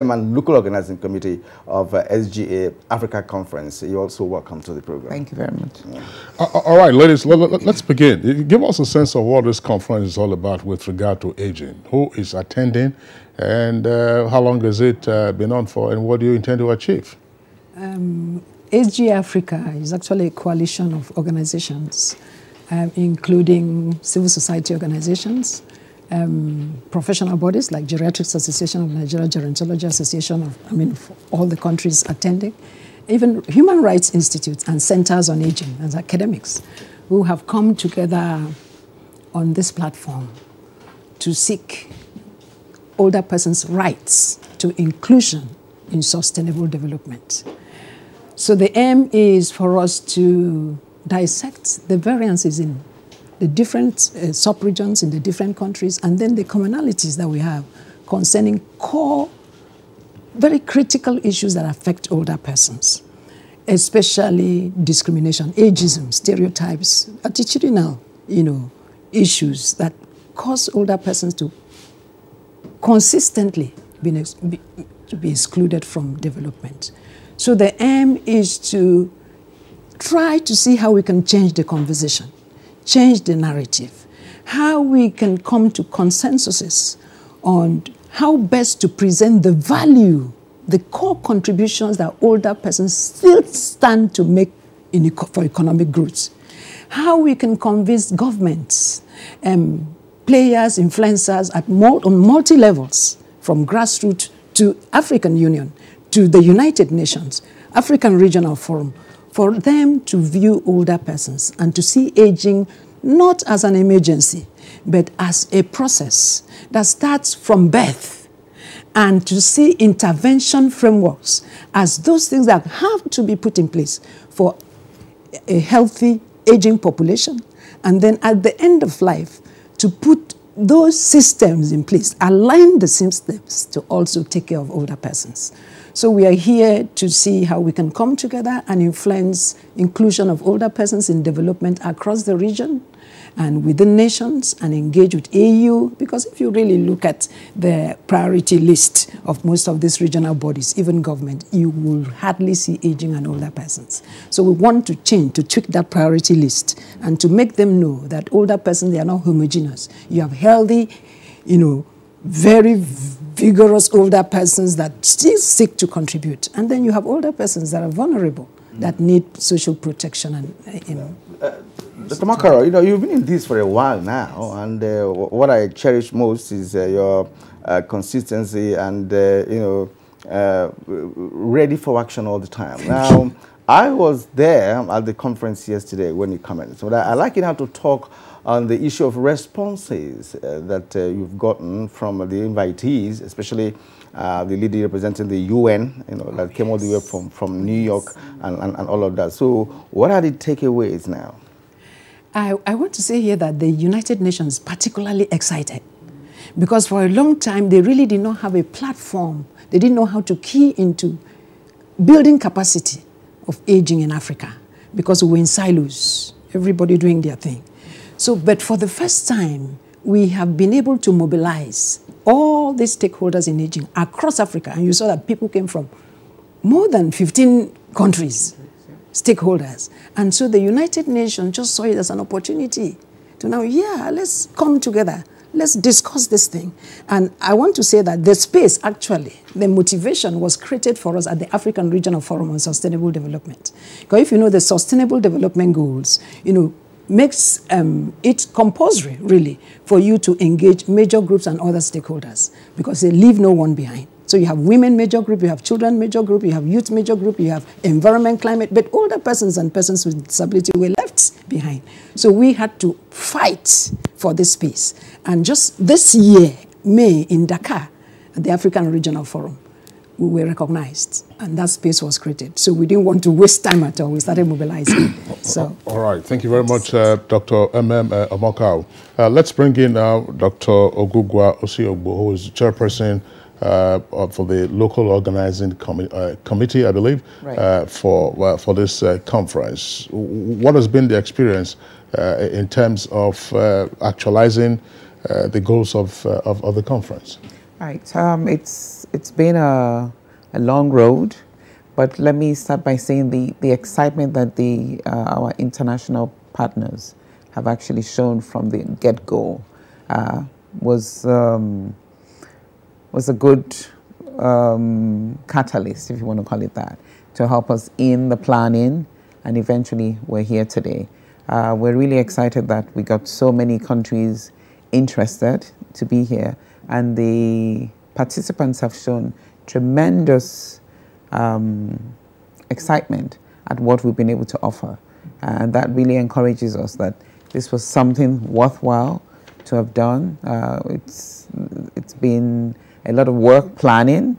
and Local Organizing Committee of SGA Africa Conference. You're also welcome to the program. Thank you very much. Yeah. All right, ladies, let's begin. Give us a sense of what this conference is all about with regard to aging. Who is attending, and how long has it been on for, and what do you intend to achieve? SGA Africa is actually a coalition of organizations, including civil society organizations, professional bodies like Geriatrics Association of Nigeria, Gerontology Association of, all the countries attending, even human rights institutes and centers on aging as academics who have come together on this platform to seek older persons' rights to inclusion in sustainable development. So the aim is for us to dissect the variances in the different sub-regions in the different countries, and then the commonalities that we have concerning core, very critical issues that affect older persons, especially discrimination, ageism, stereotypes, attitudinal, issues that cause older persons to consistently be excluded from development. So the aim is to try to see how we can change the conversation, change the narrative, how we can come to consensuses on how best to present the value, the core contributions that older persons still stand to make for economic growth. How we can convince governments, players, influencers on multi-levels, from grassroots to African Union, to the United Nations, African Regional Forum, for them to view older persons and to see aging not as an emergency, but as a process that starts from birth, and to see intervention frameworks as those things that have to be put in place for a healthy aging population, and then at the end of life to put those systems in place, align the systems to also take care of older persons. So we are here to see how we can come together and influence inclusion of older persons in development across the region and within nations, and engage with AU, because if you really look at the priority list of most of these regional bodies, even government, you will hardly see aging and older persons. So we want to change, to tweak that priority list and to make them know that older persons, they are not homogeneous. You have healthy, very vigorous older persons that still seek to contribute. And then you have older persons that are vulnerable, that need social protection. And, Dr. Makaro, you've been in this for a while now, and what I cherish most is your consistency and, ready for action all the time. Now, I was there at the conference yesterday when you commented, so I'd like you now to talk on the issue of responses that you've gotten from the invitees, especially the lady representing the UN, that came all the way from New York and all of that. So what are the takeaways now? I want to say here that the United Nations is particularly excited because for a long time they really did not have a platform. They didn't know how to key into building capacity of aging in Africa because we were in silos, everybody doing their thing. So, but for the first time, we have been able to mobilize all the stakeholders in aging across Africa. And you saw that people came from more than 15 countries, stakeholders. And so the United Nations just saw it as an opportunity to now, let's come together. Let's discuss this thing. And I want to say that the space, actually, the motivation was created for us at the African Regional Forum on Sustainable Development. Because if you know the Sustainable Development Goals, makes it compulsory, really, for you to engage major groups and other stakeholders because they leave no one behind. So you have women major group, you have children major group, you have youth major group, you have environment, climate, but older persons and persons with disability were left behind. So we had to fight for this space. And just this year, May, in Dakar, at the African Regional Forum, we were recognized, and that space was created. So we didn't want to waste time at all. We started mobilizing. So, all right. Thank you very much, Dr. Amakau. Let's bring in now Dr. Ogugwa Osiogbo, who is chairperson for the Local Organizing Committee, I believe, right, for this conference. What has been the experience in terms of actualizing the goals of the conference? Right. It's been a long road, but let me start by saying the excitement that our international partners have actually shown from the get-go was a good catalyst, if you want to call it that, to help us in the planning, and eventually we're here today. We're really excited that we got so many countries interested to be here, and the participants have shown tremendous excitement at what we've been able to offer. And that really encourages us that this was something worthwhile to have done. It's been a lot of work planning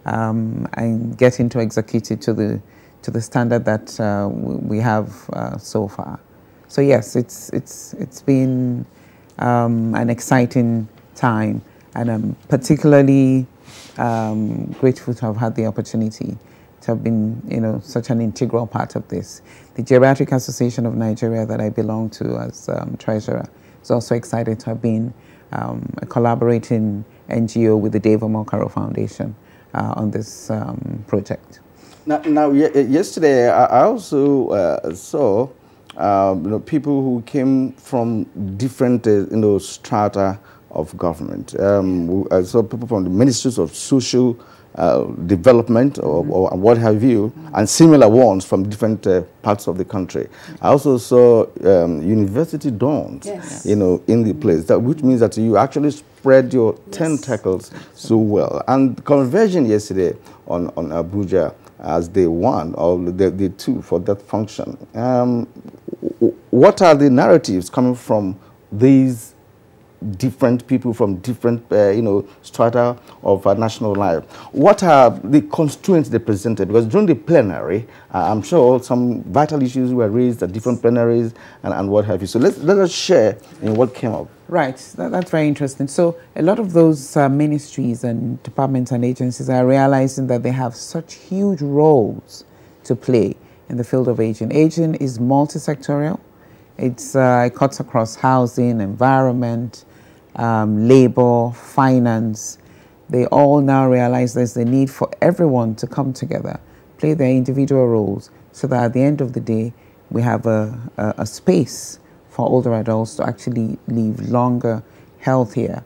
and getting to execute it to the standard that we have so far. So yes, it's been an exciting time, and I'm particularly grateful to have had the opportunity to have been, such an integral part of this. The Geriatric Association of Nigeria that I belong to as treasurer is also excited to have been a collaborating NGO with the Dave Omokaro Foundation on this project. Now, yesterday I also saw people who came from different strata of government. I saw people from the ministries of social development or what have you, and similar ones from different parts of the country. I also saw university dons, in the place, which means that you actually spread your tentacles so well. And conversion yesterday on Abuja as day one or day two for that function. What are the narratives coming from these different people from different, strata of national life? What are the constraints they presented? Because during the plenary, I'm sure some vital issues were raised at different plenaries and what have you. So let us share in what came up. Right, that's very interesting. So a lot of those ministries and departments and agencies are realizing that they have such huge roles to play in the field of aging. Aging is multi-sectorial. It cuts across housing, environment, labor, finance. They all now realize there's a need for everyone to come together, play their individual roles, so that at the end of the day, we have a space for older adults to actually live longer, healthier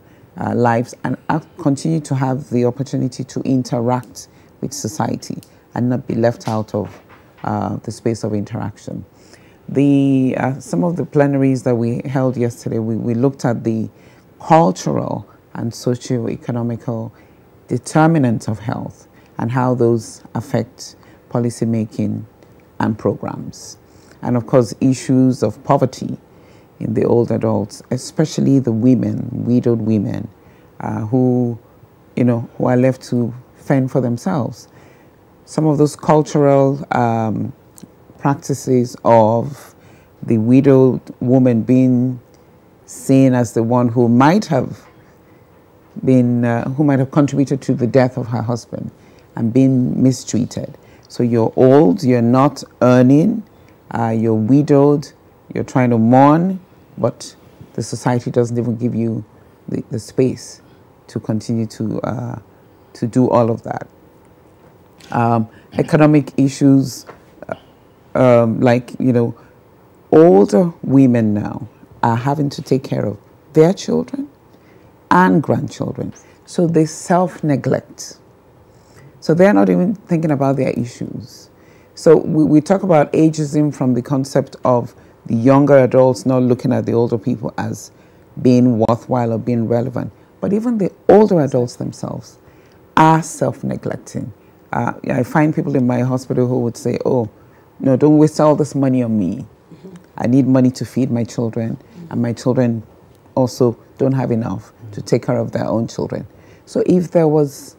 lives, and continue to have the opportunity to interact with society and not be left out of the space of interaction. Some of the plenaries that we held yesterday, we looked at the cultural and socio-economical determinants of health and how those affect policy making and programs. And of course, issues of poverty in the old adults, especially the women, widowed women, who are left to fend for themselves. Some of those cultural practices of the widowed woman being seen as the one who might have contributed to the death of her husband and being mistreated. So you're old, you're not earning, you're widowed, you're trying to mourn, but the society doesn't even give you the space to continue to do all of that. Economic issues, older women now are having to take care of their children and grandchildren. So they self-neglect. So they're not even thinking about their issues. So we talk about ageism from the concept of the younger adults not looking at the older people as being worthwhile or being relevant. But even the older adults themselves are self-neglecting. I find people in my hospital who would say, oh, no, don't waste all this money on me. I need money to feed my children, and my children also don't have enough to take care of their own children. So if there was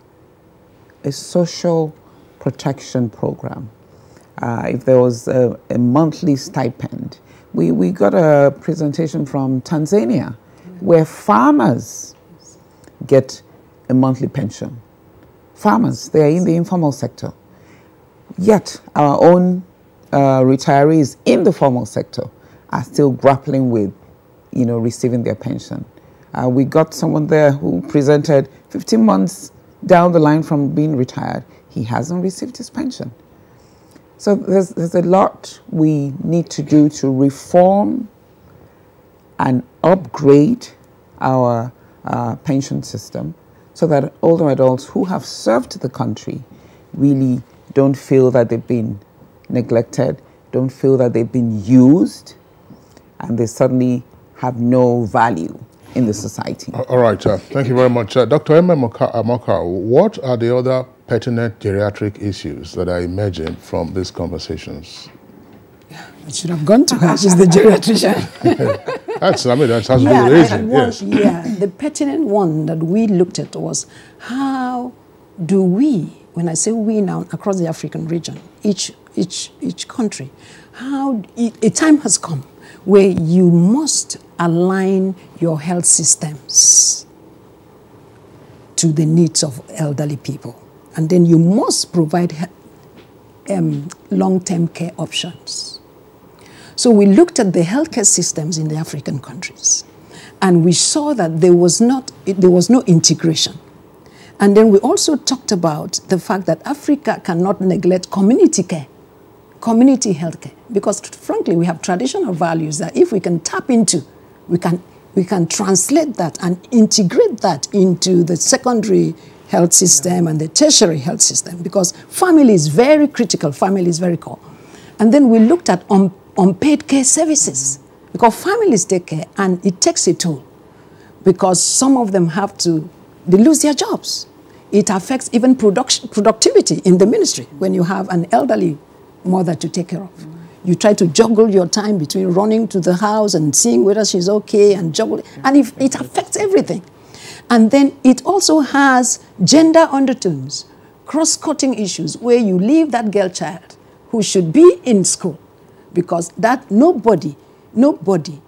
a social protection program, if there was a monthly stipend, we got a presentation from Tanzania where farmers get a monthly pension. Farmers, they are in the informal sector. Yet our own retirees in the formal sector are still grappling with, receiving their pension. We got someone there who presented 15 months down the line from being retired, he hasn't received his pension. So there's a lot we need to do to reform and upgrade our pension system so that older adults who have served the country really don't feel that they've been neglected, don't feel that they've been used, and they suddenly have no value in the society. All right, thank you very much. Dr. Amokau, what are the other pertinent geriatric issues that are emerging from these conversations? I should have gone to her. She's the geriatrician. That's to do with aging, yes. Yeah, the pertinent one that we looked at was how do we, when I say we now, across the African region, each country, how a time has come where you must align your health systems to the needs of elderly people. And then you must provide long-term care options. So we looked at the healthcare systems in the African countries, and we saw that there was no integration. And then we also talked about the fact that Africa cannot neglect community care, community health care, because frankly, we have traditional values that if we can tap into, we can translate that and integrate that into the secondary health system and the tertiary health system, because family is very critical, family is very core. And then we looked at unpaid care services, because families take care and it takes a toll, because some of them they lose their jobs. It affects even productivity in the ministry when you have an elderly mother to take care of. You try to juggle your time between running to the house and seeing whether she's okay and juggle, and it affects everything. And then it also has gender undertones, cross-cutting issues where you leave that girl child who should be in school because that nobody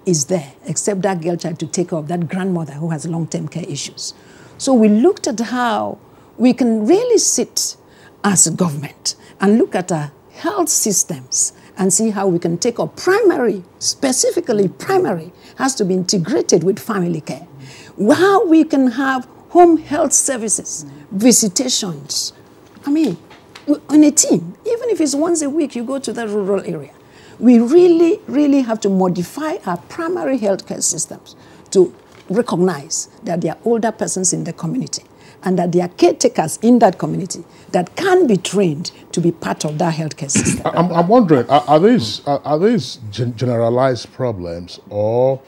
is there except that girl child to take care of that grandmother who has long-term care issues. So we looked at how we can really sit as a government and look at our health systems and see how we can take our primary, specifically primary, has to be integrated with family care. How we can have home health services, visitations. I mean, on a team, even if it's once a week, you go to that rural area. We really, really have to modify our primary healthcare systems to recognize that there are older persons in the community and that there are caretakers in that community that can be trained to be part of that healthcare system. I'm wondering, are these generalized problems, or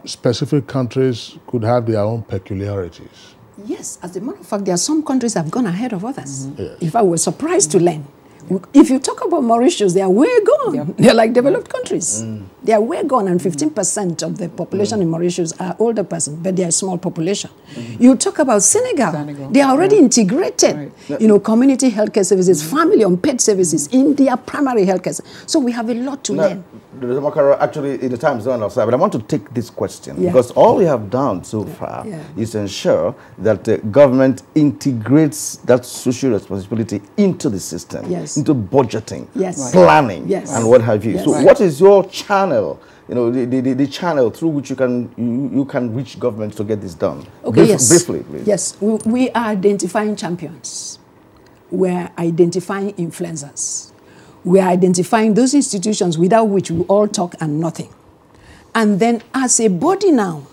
specific countries could have their own peculiarities? Yes, as a matter of fact, there are some countries that have gone ahead of others. Yes. In fact, we're surprised to learn. If you talk about Mauritius, they are way gone. Yeah. They're like developed countries. They are way gone, and 15% of the population in Mauritius are older persons, but they are a small population. You talk about Senegal. They are already integrated. Right. You know, community healthcare services, family unpaid services in their primary healthcare. So we have a lot to learn. Actually, in the time zone outside, but I want to take this question because all we have done so far is to ensure that the government integrates that social responsibility into the system, into budgeting, planning, and what have you. So, what is your channel? You know, the channel through which you can reach government to get this done. Okay, briefly, please. Yes, we are identifying champions. We're identifying influencers. We are identifying those institutions without which we all talk and nothing. And then as a body now,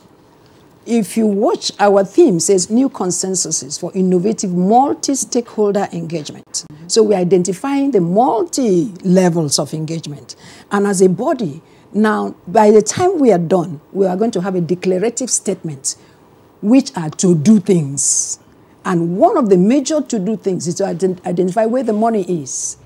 if you watch, our theme says new consensuses for innovative multi-stakeholder engagement. So we're identifying the multi-levels of engagement. And as a body, now, by the time we are done, we are going to have a declarative statement, which are to do things. And one of the major to-do things is to identify where the money is.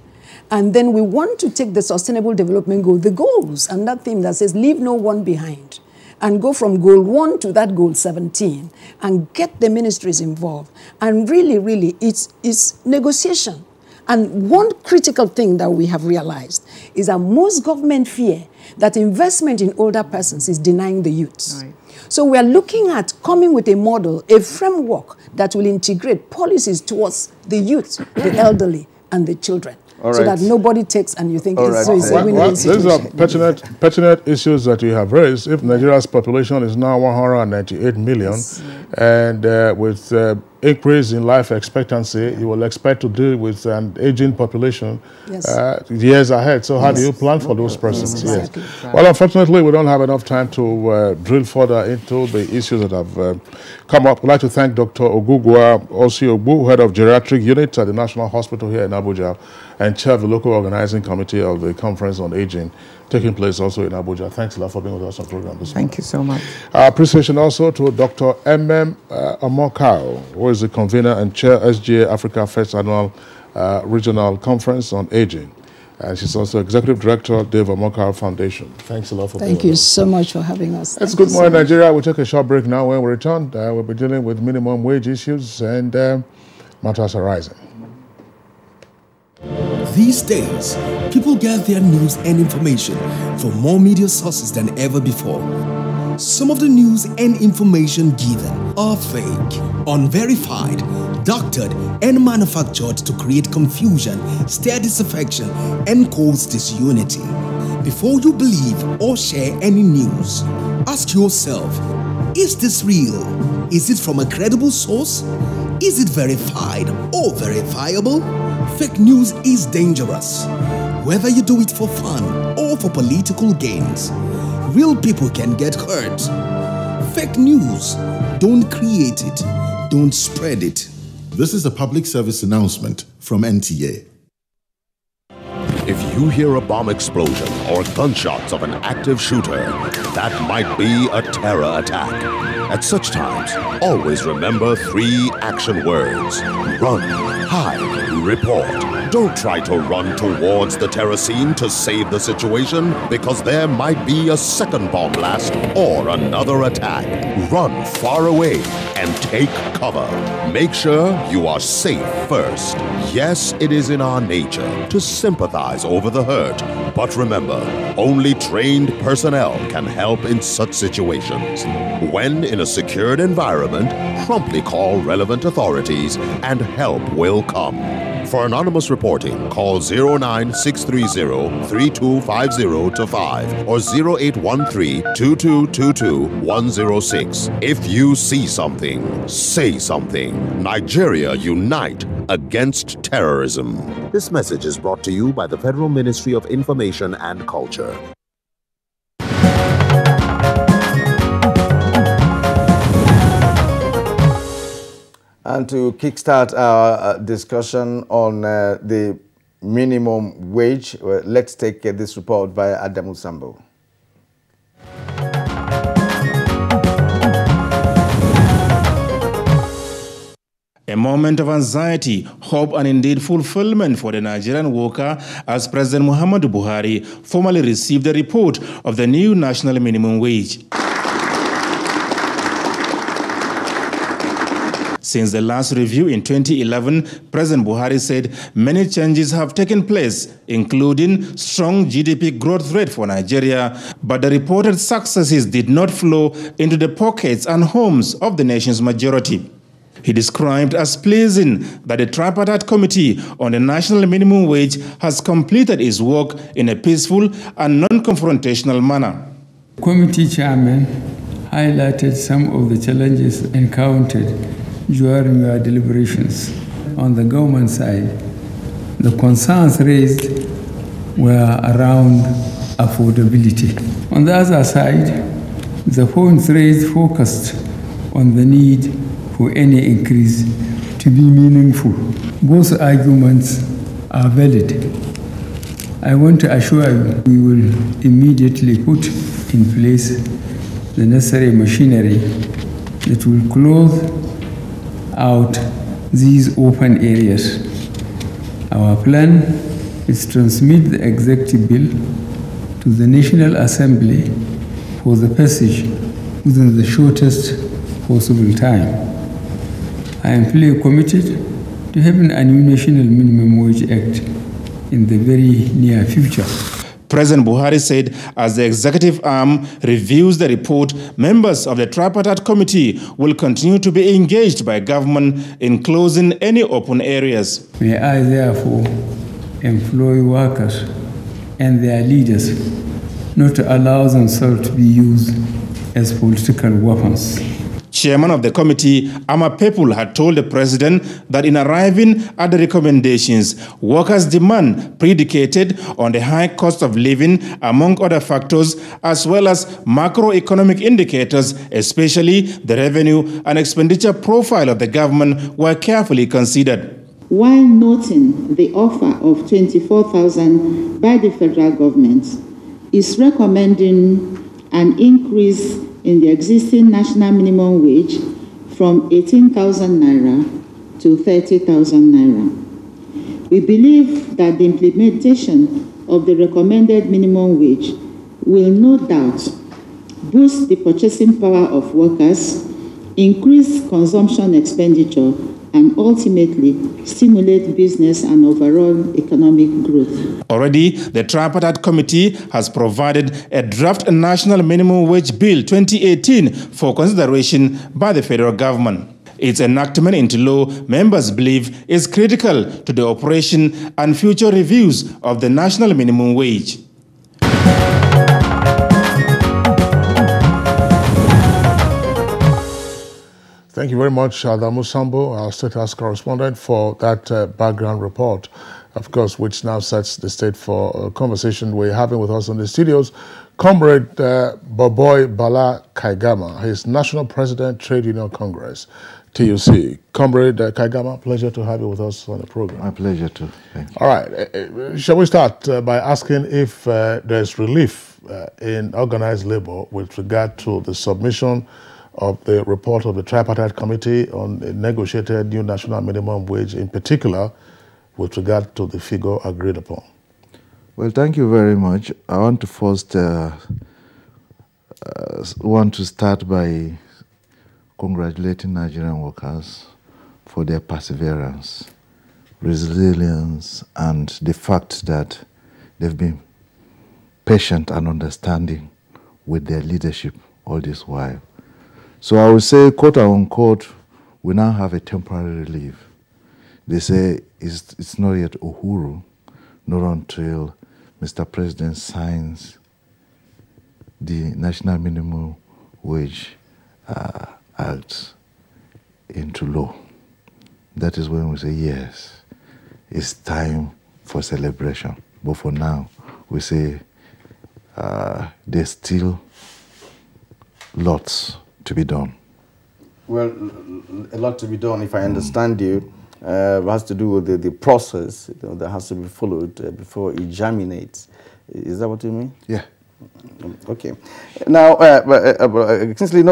And then we want to take the Sustainable Development Goal, the goals, and that theme that says leave no one behind, and go from goal 1 to that goal 17, and get the ministries involved. And really, really, it's negotiation. And one critical thing that we have realized is that most government fear that investment in older persons is denying the youths. Right. So we are looking at coming with a model, a framework that will integrate policies towards the youth, the elderly, and the children. All so right. that nobody takes and you think All it's, right. so it's a Well, win-win These are situation. pertinent issues that you have raised. If Nigeria's population is now 198 million, Yes. and with increase in life expectancy, you will expect to deal with an aging population Yes. years ahead. So how do you plan for those persons? Yes, exactly. Well, unfortunately, we don't have enough time to drill further into the issues that have come up. I'd like to thank Dr. Ogugwa Osiogbu, Head of Geriatric Unit at the National Hospital here in Abuja, and Chair of the Local Organizing Committee of the Conference on Aging, taking place also in Abuja. Thanks a lot for being with us on the program this morning. Thank you so much. Appreciation also to Dr. Amokao, who is the convener and chair SGA Africa First Annual Regional Conference on Aging. And she's also executive director of Dave Amokao Foundation. Thanks a lot for being with us. Thank you so much for having us. That's Thank Good you Morning so much. Nigeria. We'll take a short break now. When we return, we'll be dealing with minimum wage issues and matters arising. These days, people get their news and information from more media sources than ever before. Some of the news and information given are fake, unverified, doctored, and manufactured to create confusion, stir disaffection, and cause disunity. Before you believe or share any news, ask yourself, is this real? Is it from a credible source? Is it verified or verifiable? Fake news is dangerous. Whether you do it for fun or for political gains, real people can get hurt. Fake news, don't create it, don't spread it. This is a public service announcement from NTA. If you hear a bomb explosion or gunshots of an active shooter, that might be a terror attack. At such times, always remember 3 action words: run, hide, report. Don't try to run towards the terror scene to save the situation, because there might be a second bomb blast or another attack. Run far away and take cover. Make sure you are safe first. Yes, it is in our nature to sympathize over the hurt, but remember, only trained personnel can help in such situations. When in a secured environment, promptly call relevant authorities and help will come. For anonymous reporting, call 09630-3250-5 or 0813-2222-106. If you see something, say something. Nigeria, unite against terrorism. This message is brought to you by the Federal Ministry of Information and Culture. And to kickstart our discussion on the minimum wage, let's take this report by Adamu Sambo. A moment of anxiety, hope, and indeed fulfillment for the Nigerian worker as President Muhammadu Buhari formally received the report of the new national minimum wage. Since the last review in 2011, President Buhari said many changes have taken place, including strong GDP growth rate for Nigeria, but the reported successes did not flow into the pockets and homes of the nation's majority. He described as pleasing that the tripartite committee on the national minimum wage has completed its work in a peaceful and non-confrontational manner. Committee chairman highlighted some of the challenges encountered during your deliberations. On the government side, the concerns raised were around affordability. On the other side, the points raised focused on the need for any increase to be meaningful. Both arguments are valid. I want to assure you we will immediately put in place the necessary machinery that will close out these open areas. Our plan is to transmit the executive bill to the National Assembly for the passage within the shortest possible time. I am fully committed to having a new National Minimum Wage Act in the very near future. President Buhari said as the executive arm reviews the report, members of the tripartite committee will continue to be engaged by government in closing any open areas. May I therefore employ workers and their leaders not to allow themselves to be used as political weapons. Chairman of the committee, Ama Pepul, had told the president that in arriving at the recommendations, workers' demand predicated on the high cost of living, among other factors, as well as macroeconomic indicators, especially the revenue and expenditure profile of the government, were carefully considered. While noting the offer of 24,000 by the federal government, is recommending an increase in the existing national minimum wage from 18,000 naira to 30,000 naira. We believe that the implementation of the recommended minimum wage will no doubt boost the purchasing power of workers, increase consumption expenditure, and ultimately stimulate business and overall economic growth. Already, the tripartite committee has provided a draft National Minimum Wage Bill 2018 for consideration by the federal government. Its enactment into law, members believe, is critical to the operation and future reviews of the national minimum wage. Thank you very much, Adamu Sambo, our State House correspondent, for that background report, of course, which now sets the state for a conversation we're having with us in the studios. Comrade Boboy Bala Kaigama, his National President, Trade Union Congress, TUC. Comrade Kaigama, pleasure to have you with us on the program. My pleasure too. Thank you. All right. Shall we start by asking if there's relief in organized labor with regard to the submission of the report of the Tripartite Committee on a negotiated new national minimum wage, in particular with regard to the figure agreed upon? Well, thank you very much. I want to first start by congratulating Nigerian workers for their perseverance, resilience, and the fact that they've been patient and understanding with their leadership all this while. So I would say, quote unquote, we now have a temporary relief. They say it's not yet Uhuru, not until Mr. President signs the National Minimum Wage Act into law. That is when we say, yes, it's time for celebration. But for now, we say there's still lots to be done. Well, a lot to be done, if I understand you. Has to do with the process that has to be followed before it germinates. Is that what you mean? Yeah. Okay. Now, since we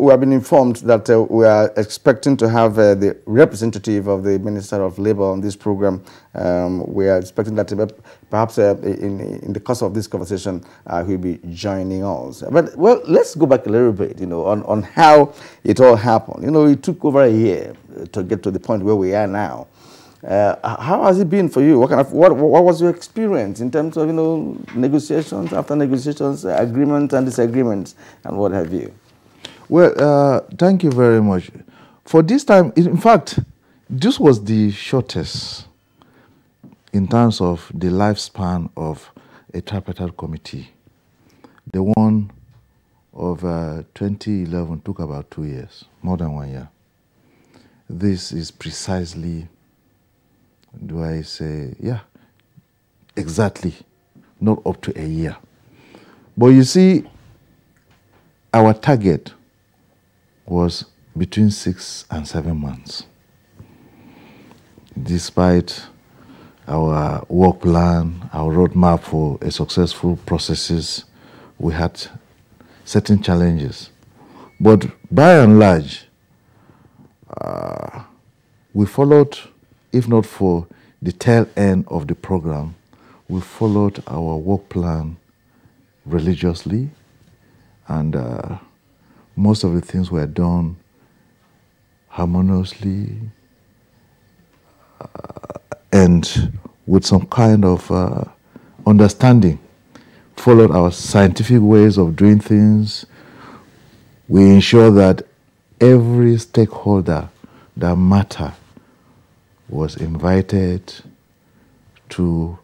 have been informed that we are expecting to have the representative of the Minister of Labour on this program. We are expecting that perhaps in the course of this conversation, he'll be joining us. But, well, let's go back a little bit, on how it all happened. It took over a year to get to the point where we are now. How has it been for you? What was your experience in terms of negotiations after negotiations, agreements and disagreements, and what have you? Well, thank you very much. For this time, in fact, this was the shortest in terms of the lifespan of a tripartite committee. The one of 2011 took about 2 years, more than 1 year. This is precisely, do I say, yeah, exactly, not up to a year. But you see, our target was between 6 and 7 months. Despite our work plan, our roadmap for a successful processes, we had certain challenges. But by and large, we followed, if not for the tail end of the program, we followed our work plan religiously, and most of the things were done harmoniously and with some kind of understanding. Followed our scientific ways of doing things. We ensure that every stakeholder that matter was invited to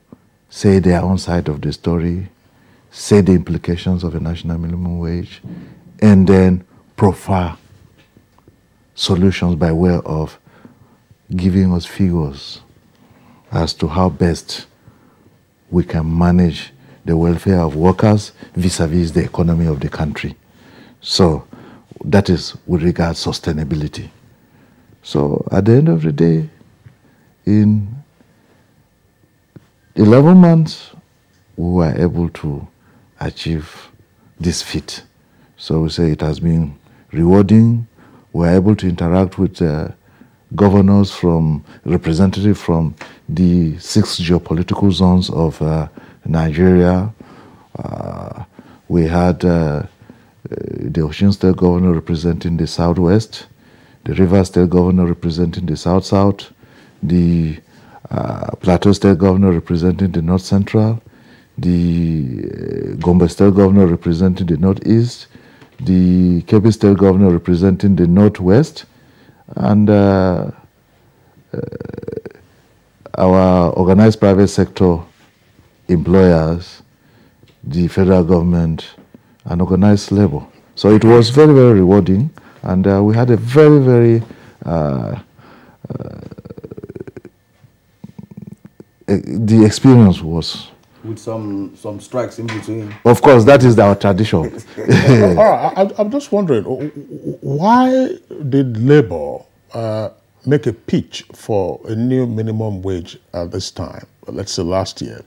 say their own side of the story, say the implications of a national minimum wage, and then profile solutions by way of giving us figures as to how best we can manage the welfare of workers vis-a-vis the economy of the country. So that is with regard to sustainability. So at the end of the day, in 11 months, we were able to achieve this feat. So we say it has been rewarding. We were able to interact with governors representatives from the 6 geopolitical zones of Nigeria. We had the Osun State Governor representing the Southwest, the Rivers State Governor representing the South-South, the Plateau State Governor representing the North Central, the Gombe State Governor representing the Northeast, the Kebbi State Governor representing the Northwest, and our organized private sector employers, the federal government, and organized labor. So it was very, very rewarding, and we had a very, very the experience was... With some strikes in between. Of course, that is our tradition. I'm just wondering, why did Labour make a pitch for a new minimum wage at this time, let's say last year?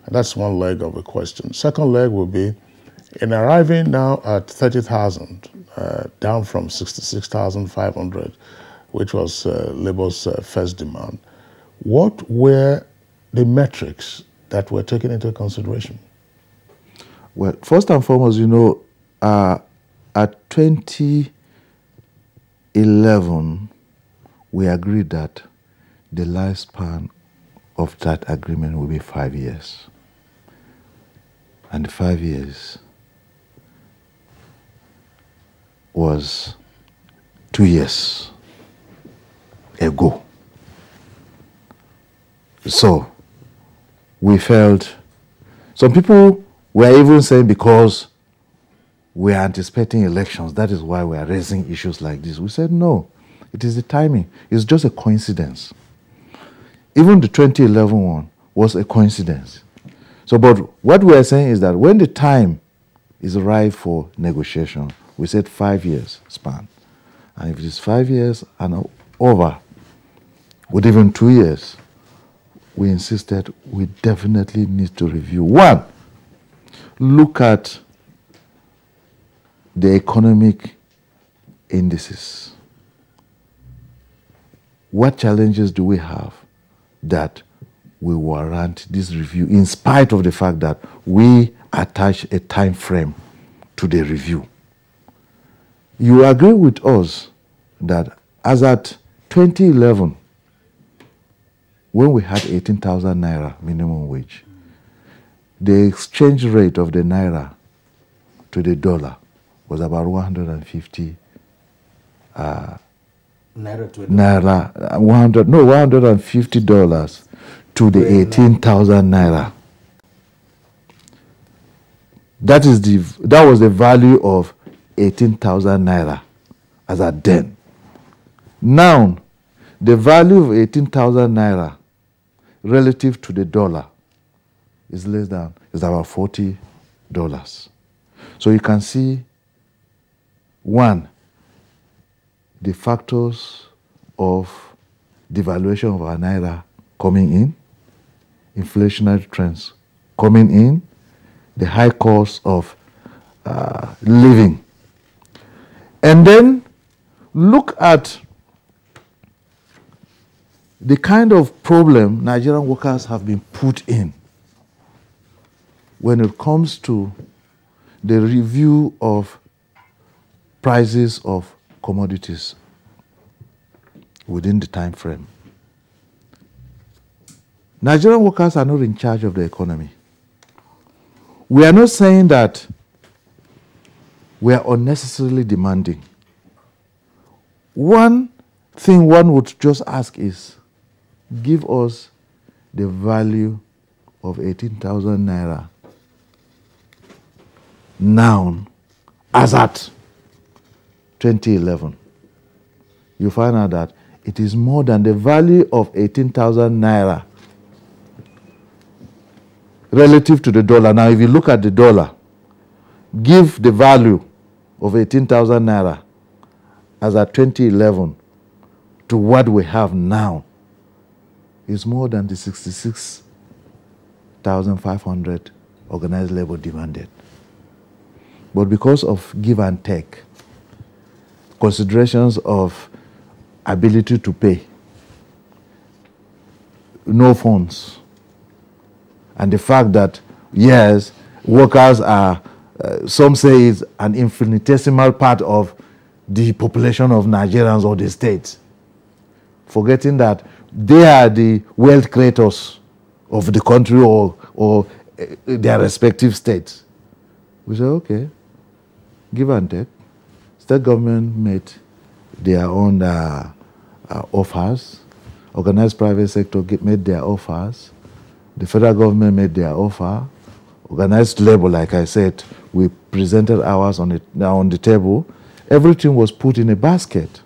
And that's one leg of the question. Second leg will be, in arriving now at 30,000, down from 66,500, which was Labour's first demand, what were the metrics that were taken into consideration? Well, first and foremost, you know, at 2011, we agreed that the lifespan of that agreement will be 5 years. And 5 years was 2 years ago. So we felt, some people were even saying because we are anticipating elections, that is why we are raising issues like this. We said no, it is the timing. It's just a coincidence. Even the 2011 one was a coincidence. So, but what we are saying is that when the time is right for negotiation, we said 5 years span. And if it is 5 years and over, with even 2 years, we insisted we definitely need to review. One, look at the economic indices. What challenges do we have that we warrant this review, in spite of the fact that we attach a time frame to the review? You agree with us that as at 2011, when we had 18,000 naira minimum wage, the exchange rate of the naira to the dollar was about 150 $150 to the 18,000 naira. That was the value of 18,000 naira as at then. Now, the value of 18,000 naira relative to the dollar is about $40. So you can see, one, the factors of devaluation of our naira coming in, inflationary trends coming in, the high cost of living. And then look at the kind of problem Nigerian workers have been put in when it comes to the review of prices of commodities within the time frame. Nigerian workers are not in charge of the economy. We are not saying that we are unnecessarily demanding. One thing one would just ask is, give us the value of 18,000 naira now as at 2011, you find out that it is more than the value of 18,000 naira relative to the dollar. Now, if you look at the dollar, give the value of 18,000 naira as at 2011 to what we have now, is more than the 66,500 organized labor demanded. But because of give and take, considerations of ability to pay, no funds, and the fact that, yes, workers are, some say it's an infinitesimal part of the population of Nigerians or the state, forgetting that they are the wealth creators of the country or their respective states. We say, okay, give and take. State government made their own offers. Organized private sector made their offers. The federal government made their offer. Organized labor, like I said, we presented ours on the table. Everything was put in a basket.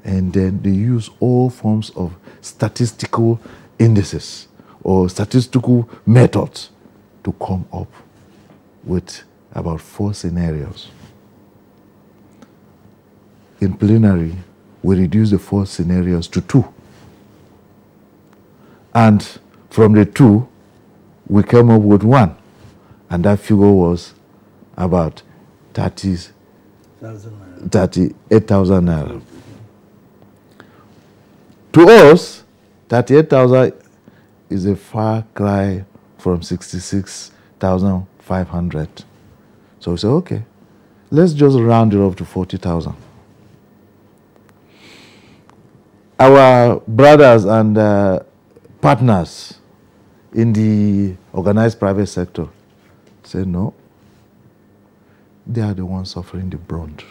And then they use all forms of statistical indices or statistical methods to come up with about 4 scenarios. In plenary, we reduced the 4 scenarios to 2. And from the 2, we came up with 1. And that figure was about 38,000 naira. To us, 38,000 is a far cry from 66,500. So we say, okay, let's just round it up to 40,000. Our brothers and partners in the organized private sector say no. They are the ones suffering the brunt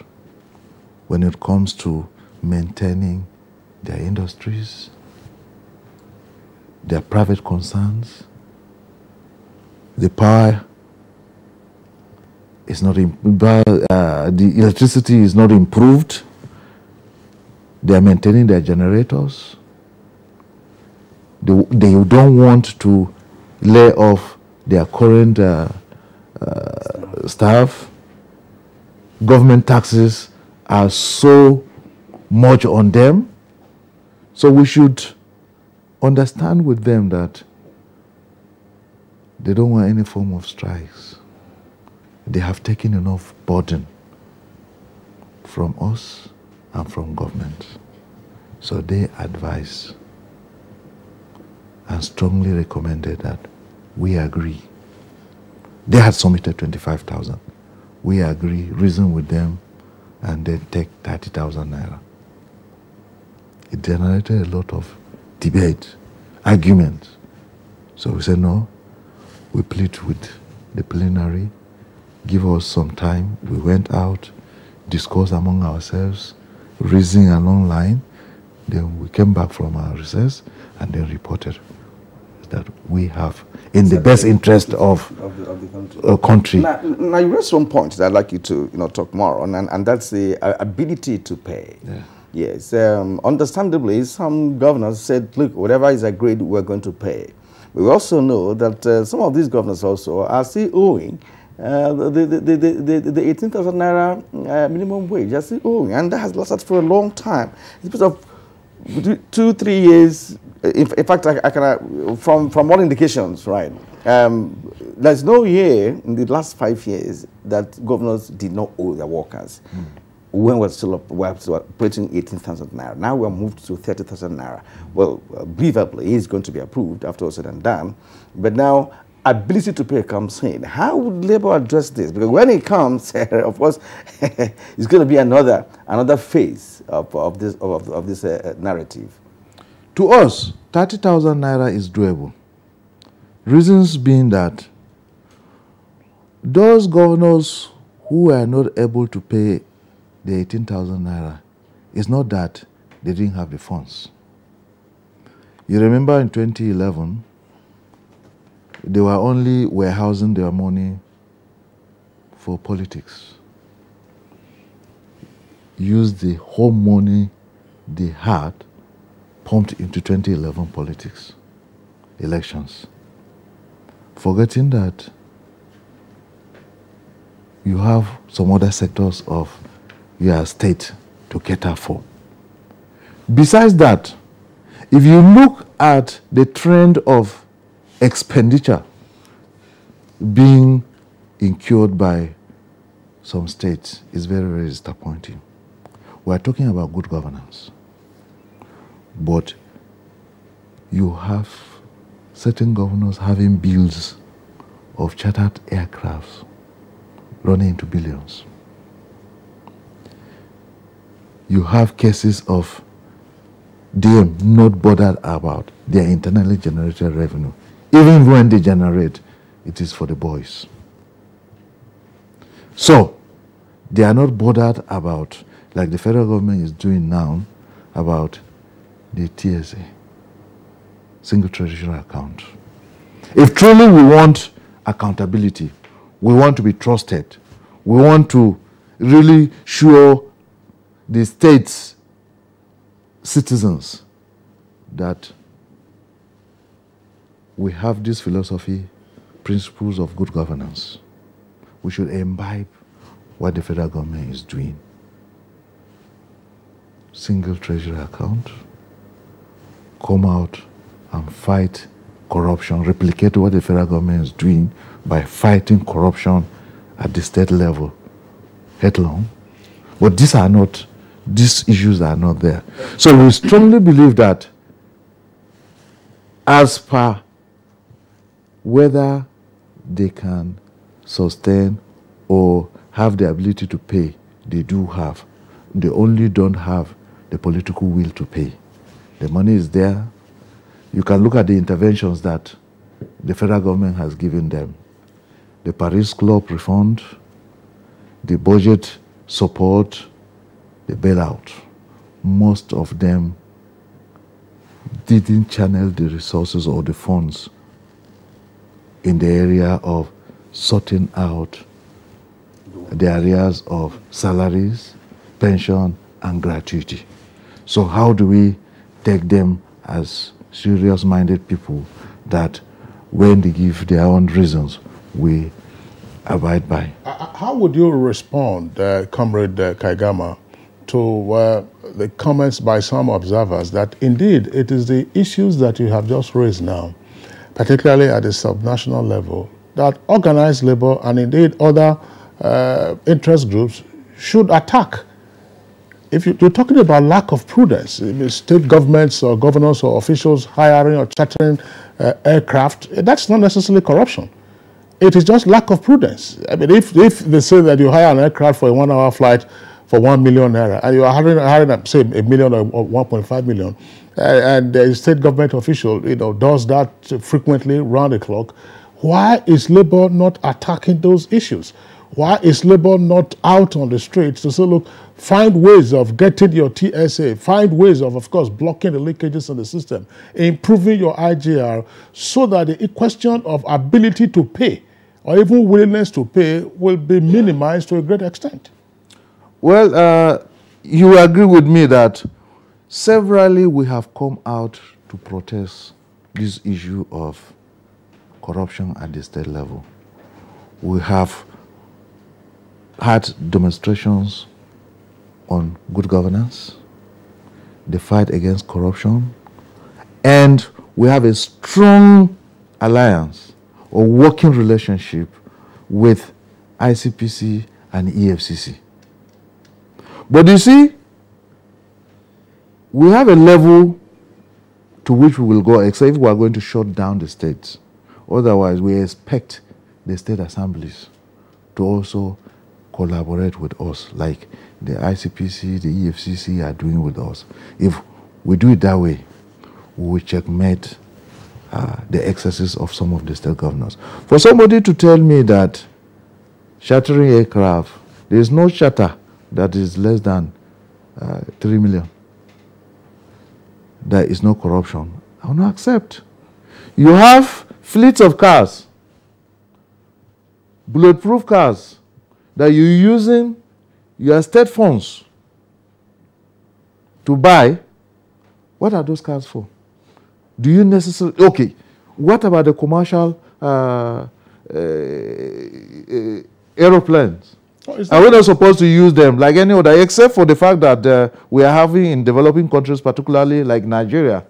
when it comes to maintaining their industries, their private concerns. The power is not, the electricity is not improved. They are maintaining their generators. They don't want to lay off their current staff. Government taxes are so much on them. So we should understand with them that they don't want any form of strikes. They have taken enough burden from us and from government. So they advise and strongly recommended that we agree. They had submitted 25,000. We agree, reason with them, and then take 30,000 naira. It generated a lot of debate, argument. So we said, no, we plead with the plenary, give us some time. We went out, discussed among ourselves, reasoning along line. Then we came back from our recess and then reported that we have, in the best interest of the country. Now you raised one point that I'd like you to talk more on, and that's the ability to pay. Yeah. Yes, understandably, some governors said, look, whatever is agreed, we're going to pay. We also know that some of these governors also are still owing the 18,000 naira minimum wage. Are still owing, and that has lasted for a long time. It's of 2-3 years. In fact, I can, from all indications, right, there's no year in the last 5 years that governors did not owe their workers. When we're still operating 18,000 naira. Now we're moved to 30,000 naira. Well, believably, it's going to be approved after all said and done. But now, ability to pay comes in. How would Labour address this? Because when it comes, of course, it's going to be another phase of this narrative. To us, 30,000 naira is doable. Reasons being that those governors who are not able to pay the 18,000 naira, it's not that they didn't have the funds. You remember in 2011, they were only warehousing their money for politics. Used the whole money they had pumped into 2011 politics, elections, forgetting that you have some other sectors of your state to cater for. Besides that, if you look at the trend of expenditure being incurred by some states, it's very, very disappointing. We're talking about good governance, but you have certain governors having bills of chartered aircrafts running into billions. You have cases of them not bothered about their internally generated revenue. Even when they generate, it is for the boys. So, they are not bothered about, like the federal government is doing now, about the TSA, single treasury account. If truly we want accountability, we want to be trusted, we want to really show the state's citizens that we have this philosophy, principles of good governance, we should imbibe what the federal government is doing. Single treasury account, come out and fight corruption, replicate what the federal government is doing by fighting corruption at the state level headlong. But these issues are not there. So we strongly believe that as per whether they can sustain or have the ability to pay, they do have. They only don't have the political will to pay. The money is there. You can look at the interventions that the federal government has given them. The Paris Club refund, the budget support, the bailout. Most of them didn't channel the resources or the funds in the area of sorting out the areas of salaries, pension, and gratuity. So how do we take them as serious-minded people that when they give their own reasons, we abide by? How would you respond, Comrade Kaigama, to the comments by some observers that indeed it is the issues that you have just raised now, particularly at the subnational level, that organized labor and indeed other interest groups should attack? If you're talking about lack of prudence, state governments or governors or officials hiring or chartering aircraft, that's not necessarily corruption. It is just lack of prudence. I mean, if they say that you hire an aircraft for a 1-hour flight for 1 million naira, and you are hiring say, $1 million or 1.5 million, and the state government official, does that frequently round the clock, why is labor not attacking those issues? Why is labor not out on the streets to say, look, find ways of getting your TSA, find ways of course, blocking the leakages in the system, improving your IGR, so that the question of ability to pay or even willingness to pay will be minimized to a great extent? Well, you agree with me that severally we have come out to protest this issue of corruption at the state level. We have had demonstrations on good governance, the fight against corruption, and we have a strong alliance or working relationship with ICPC and EFCC. But you see, we have a level to which we will go, except if we are going to shut down the states. Otherwise, we expect the state assemblies to also collaborate with us, like the ICPC, the EFCC are doing with us. If we do it that way, we will checkmate the excesses of some of the state governors. For somebody to tell me that chartering aircraft, there is no charter that is less than 3 million, there is no corruption, I will not accept. You have fleets of cars, bulletproof cars, that you're using your state funds to buy, what are those cars for? Do you necessarily... Okay, what about the commercial aeroplanes? Are we not supposed to use them like any other, except for the fact that we are having in developing countries, particularly like Nigeria,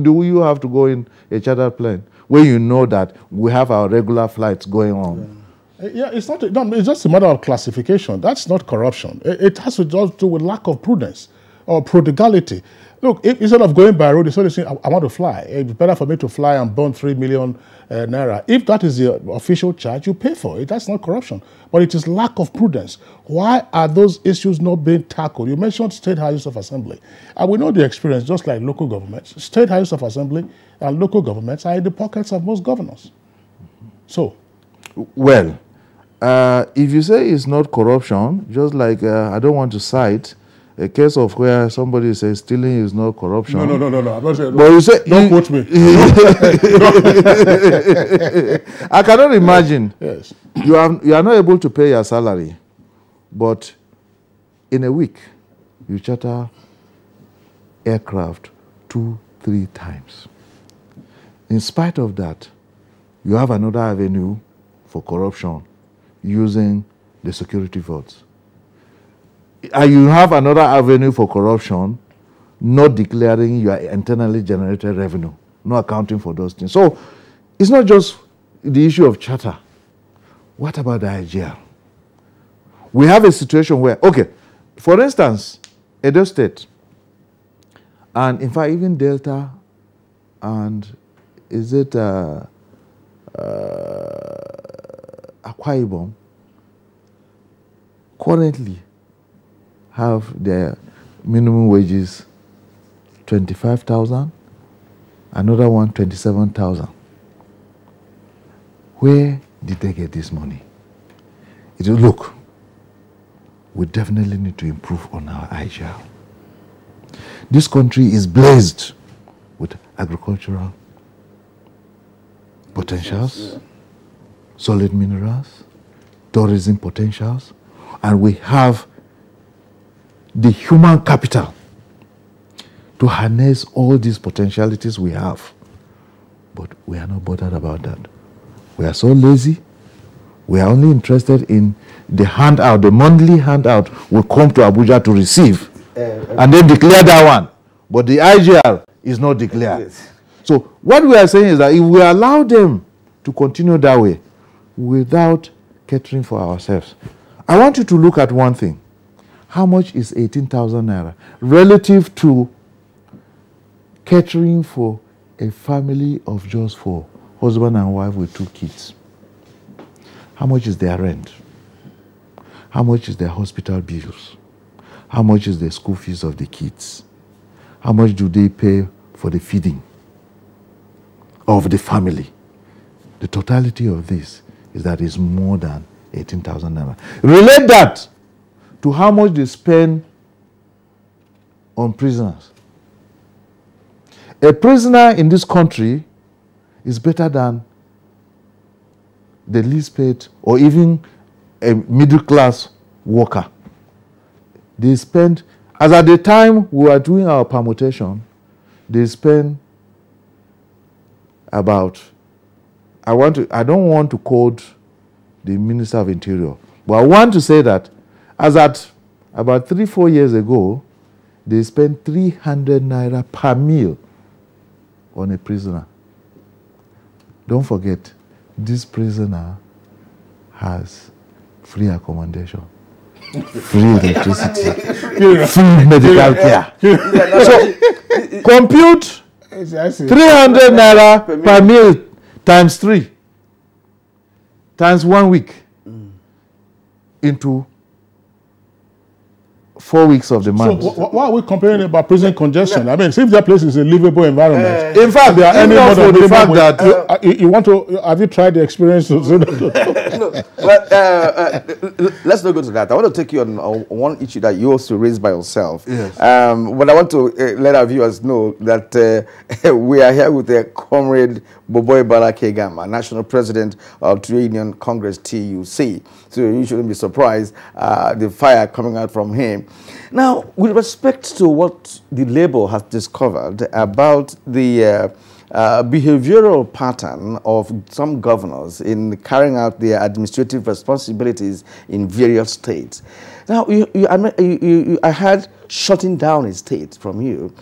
do you have to go in a chartered plane where you know that we have our regular flights going on? Yeah, it's not. No, it's just a matter of classification. That's not corruption. It has to do with lack of prudence or prodigality. Look, instead of going by road, instead of saying, I want to fly, it's better for me to fly and burn 3 million naira. If that is the official charge, you pay for it. That's not corruption. But it is lack of prudence. Why are those issues not being tackled? You mentioned state houses of assembly. And we know the experience, just like local governments. State houses of assembly and local governments are in the pockets of most governors. So? Well, if you say it's not corruption, just like I don't want to cite a case of where somebody says stealing is not corruption. No. I'm not saying. But you say, don't quote me. I cannot imagine. Yes. You are not able to pay your salary, but in a week you charter aircraft 2-3 times. In spite of that, you have another avenue for corruption using the security votes. And you have another avenue for corruption, not declaring your internally generated revenue, not accounting for those things. So it's not just the issue of charter. What about the IGL? We have a situation where, okay, for instance, Edo State, and in fact even Delta, and is it Akwa Ibom, currently have their minimum wages 25,000, another one 27,000. Where did they get this money? Look, we definitely need to improve on our IGL. This country is blessed with agricultural potentials, solid minerals, tourism potentials, and we have the human capital to harness all these potentialities we have. But we are not bothered about that. We are so lazy. We are only interested in the handout, the monthly handout we come to Abuja to receive, and then declare that one. But the IGR is not declared. Yes. So what we are saying is that if we allow them to continue that way without catering for ourselves, I want you to look at one thing. How much is 18,000 naira relative to catering for a family of just 4, husband and wife with 2 kids? How much is their rent? How much is their hospital bills? How much is the school fees of the kids? How much do they pay for the feeding of the family? The totality of this is that it's more than 18,000 naira. Relate that to how much they spend on prisoners. A prisoner in this country is better than the least paid or even a middle class worker. They spend, as at the time we were doing our permutation, they spend about, I don't want to quote the Minister of Interior, but I want to say that as at about 3-4 years ago, they spent 300 naira per meal on a prisoner. Don't forget, this prisoner has free accommodation, free electricity, free medical care. So compute 300 naira per meal times 3 times 1 week into 4 weeks of the month. So why are we complaining about prison congestion? I mean, if that place is a livable environment. In fact, there are any more for the fact that you want to, have you tried the experience? No, but let's not go to that. I want to take you on one issue that you also raised by yourself. Yes. But I want to let our viewers know that we are here with comrade Boboy Balakegama, National President of Trade Union Congress, TUC. So you shouldn't be surprised the fire coming out from him. Now, with respect to what the Labour has discovered about the behavioral pattern of some governors in carrying out their administrative responsibilities in various states. Now, I heard shutting down a state from you.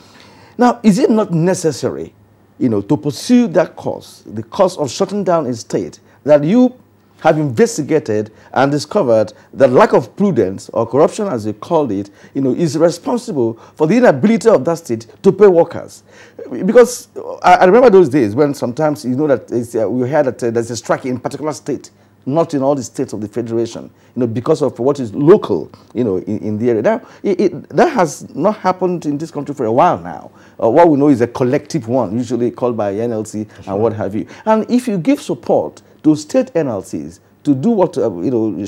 Now, is it not necessary, to pursue that cause, the cause of shutting down a state, that you have investigated and discovered that lack of prudence or corruption, as you called it, is responsible for the inability of that state to pay workers? Because I remember those days when sometimes that we heard that there's a strike in a particular state, not in all the states of the federation, because of what is local, in the area. Now, that has not happened in this country for a while now. What we know is a collective one, usually called by NLC and what have you. And if you give support to state NLCs to do what,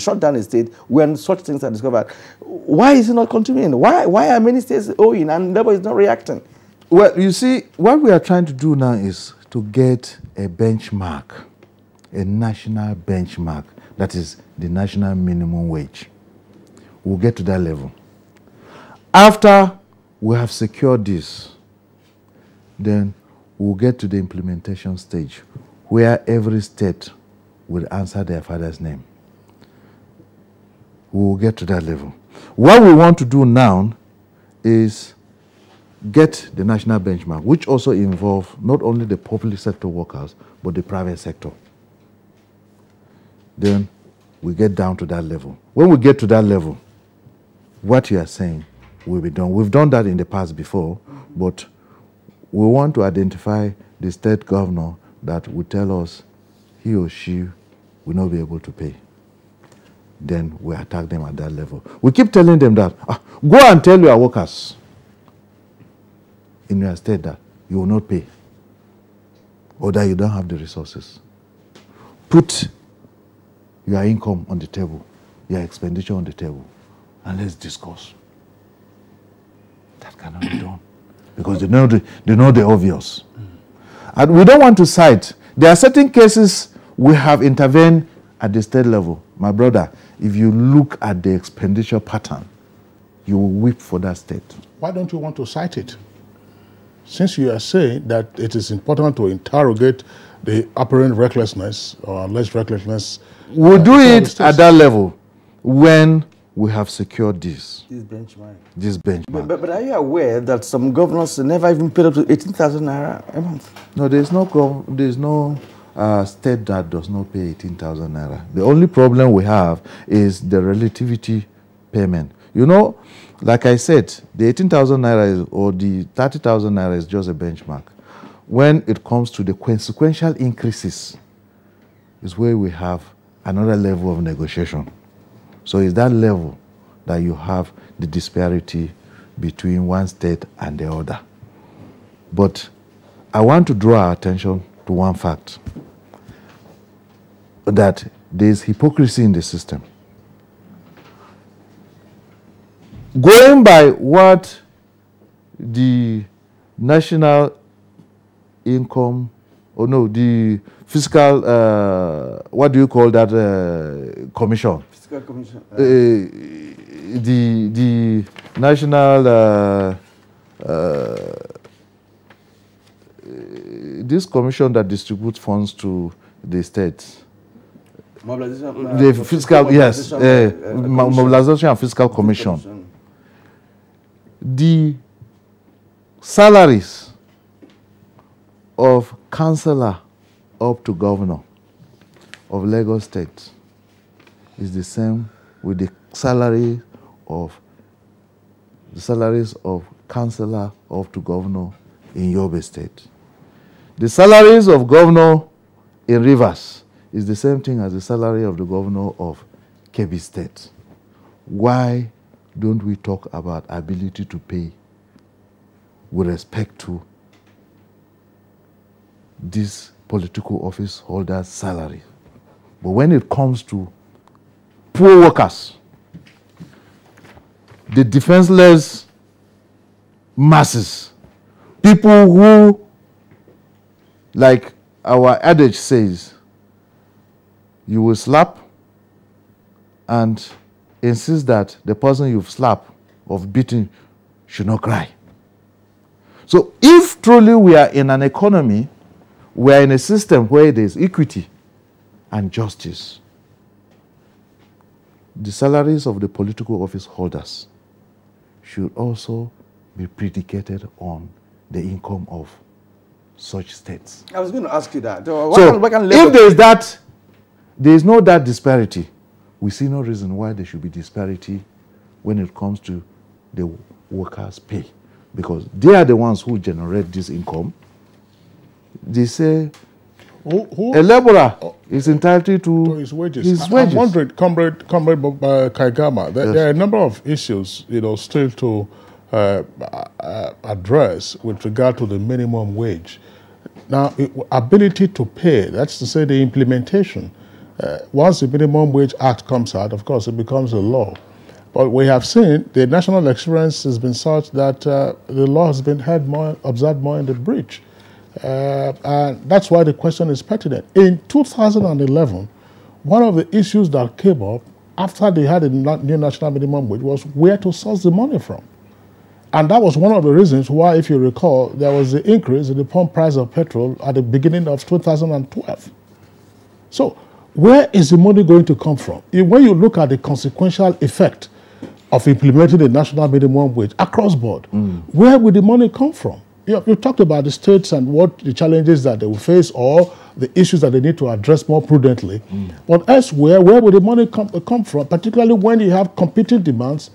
shut down a state when such things are discovered, why is it not continuing? Why are many states owing and Labour is not reacting? Well, you see, what we are trying to do now is to get a benchmark, a national benchmark, that is the national minimum wage. We'll get to that level. After we have secured this, then we'll get to the implementation stage where every state will answer their father's name. We will get to that level. What we want to do now is get the national benchmark, which also involves not only the public sector workers, but the private sector. Then we get down to that level. When we get to that level, what you are saying will be done. We've done that in the past before, but we want to identify the state governor that will tell us he or she will not be able to pay. Then we attack them at that level. We keep telling them that, go and tell your workers in your state that you will not pay or that you don't have the resources. Put your income on the table, your expenditure on the table, and let's discuss. That cannot be done because they know the obvious. And we don't want to cite. There are certain cases we have intervened at the state level. My brother, if you look at the expenditure pattern, you will weep for that state. Why don't you want to cite it? Since you are saying that it is important to interrogate the apparent recklessness or alleged recklessness. We'll do it at that level when we have secured this. This benchmark. But are you aware that some governors never even paid up to 18,000 naira a month? No, there's no state that does not pay 18,000 naira. The only problem we have is the relativity payment. Like I said, the 18,000 naira or the 30,000 naira is just a benchmark. When it comes to the consequential increases, is where we have another level of negotiation. So it's that level that you have the disparity between one state and the other. But I want to draw our attention to one fact, that there's hypocrisy in the system. Going by what the national income, the fiscal, what do you call that commission? Fiscal commission. The national, this commission that distributes funds to the states. The fiscal, yes, mobilization and fiscal commission. The salaries of councillor up to governor of Lagos State is the same with the salaries of councillor up to governor in Yobe State. The salaries of governor in Rivers is the same thing as the salary of the governor of Kebbi State. Why don't we talk about ability to pay with respect to this political office holder's salary? But when it comes to poor workers, the defenseless masses, people who, like our adage says, you will slap and insist that the person you've slapped or beaten should not cry. So if truly we are in an economy, we are in a system where there is equity and justice, the salaries of the political office holders should also be predicated on the income of such states. I was going to ask you that. If there is no that disparity, we see no reason why there should be disparity when it comes to the workers' pay, because they are the ones who generate this income. They say a laborer is entitled to his wages. I'm wondering, Comrade Kaigama, there are a number of issues, still to address with regard to the minimum wage. Now, ability to pay, that's to say the implementation. Once the Minimum Wage Act comes out, of course, it becomes a law. But we have seen the national experience has been such that the law has been observed more in the breach. And that's why the question is pertinent. In 2011, one of the issues that came up after they had a new national minimum wage was where to source the money from. And that was one of the reasons why, if you recall, there was the increase in the pump price of petrol at the beginning of 2012. So, where is the money going to come from? When you look at the consequential effect of implementing the national minimum wage across board, where will the money come from? You talked about the states and what the challenges that they will face or the issues that they need to address more prudently. But elsewhere, where will the money come from, particularly when you have competing demands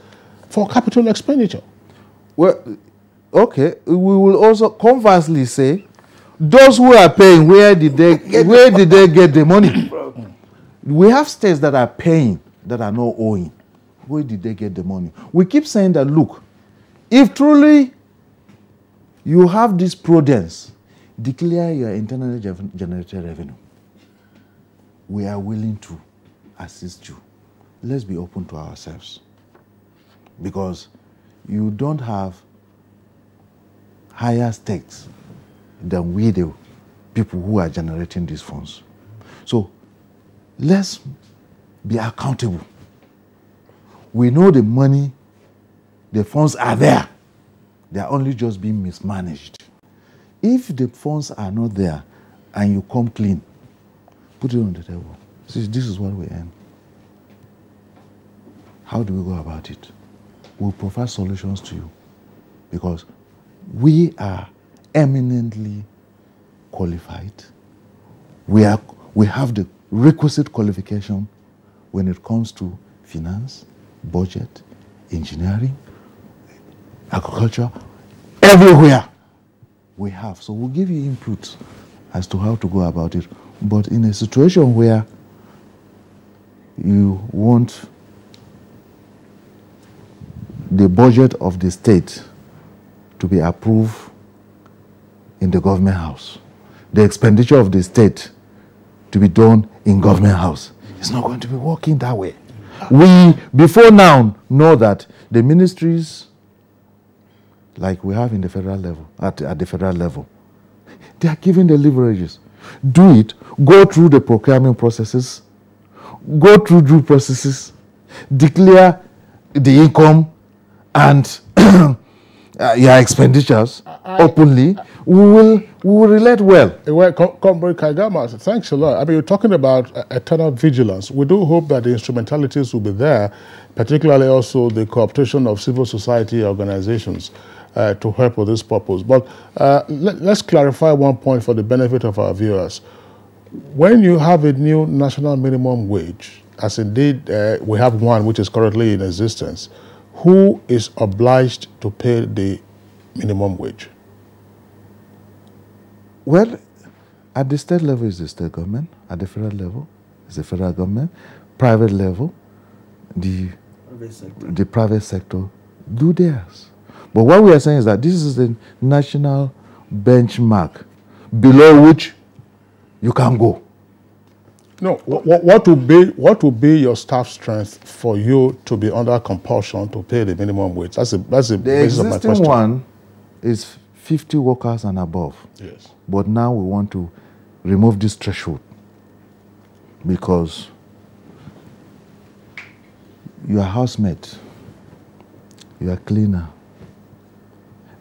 for capital expenditure? Well, okay, we will also conversely say, those who are paying, where did they get the money? We have states that are paying, that are not owing. Where did they get the money? We keep saying that, look, if truly you have this prudence, declare your internally generated revenue. We are willing to assist you. Let's be open to ourselves. Because you don't have higher stakes than we do, people who are generating these funds. So let's be accountable. We know the money, the funds are there. They are only just being mismanaged. If the funds are not there and you come clean, put it on the table. See, this is what we earn. How do we go about it? We'll provide solutions to you because we are eminently qualified. We have the requisite qualification when it comes to finance, budget, engineering, agriculture, everywhere we have. So we'll give you input as to how to go about it. But in a situation where you want the budget of the state to be approved in the government house, the expenditure of the state to be done in government house, it's not going to be working that way. We, before now, know that the ministries, like we have in the federal level, at the federal level, they are given the leverages. Do it, go through the procurement processes, go through due processes, declare the income and your expenditures openly. We will relate well. Well, Comrade Kaigama, thanks a lot. I mean, you're talking about eternal vigilance. We do hope that the instrumentalities will be there, particularly also the cooperation of civil society organizations to help with this purpose. But let's clarify one point for the benefit of our viewers. When you have a new national minimum wage, as indeed we have one which is currently in existence, who is obliged to pay the minimum wage? Well, at the state level is the state government. At the federal level is the federal government. Private level, the the private sector do theirs. But what we are saying is that this is the national benchmark below which you can go. No, what would be your staff strength for you to be under compulsion to pay the minimum wage? That's the basis of my question. The existing one is 50 workers and above. Yes. But now we want to remove this threshold because you are housemate, you are cleaner,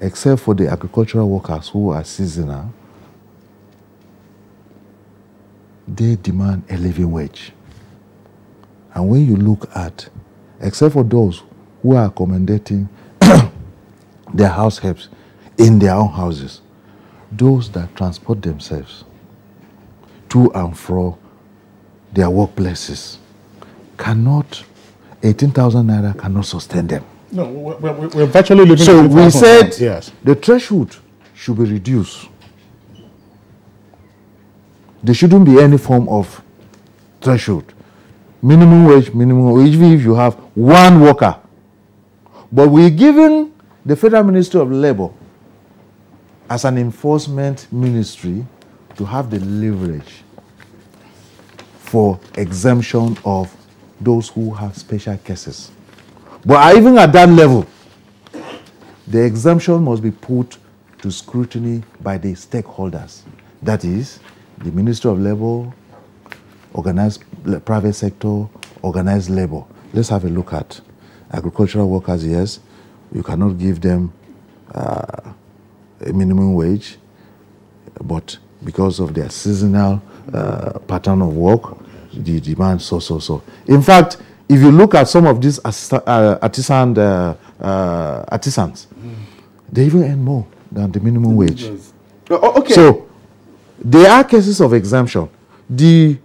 except for the agricultural workers who are seasonal. They demand a living wage. And when you look at, except for those who are accommodating their house helps in their own houses, those that transport themselves to and fro their workplaces cannot, 18,000 naira cannot sustain them. No, we're virtually living. So we said yes, the threshold should be reduced. There shouldn't be any form of threshold. Minimum wage, even if you have one worker. But we're giving the Federal Ministry of Labor as an enforcement ministry to have the leverage for exemption of those who have special cases. But even at that level, the exemption must be put to scrutiny by the stakeholders. That is, the Ministry of Labor, organized private sector, organized labor. Let's have a look at agricultural workers. Yes, you cannot give them a minimum wage, but because of their seasonal pattern of work, the demand so. In fact, if you look at some of these artisans, they even earn more than the minimum wage. Okay. So there are cases of exemption. The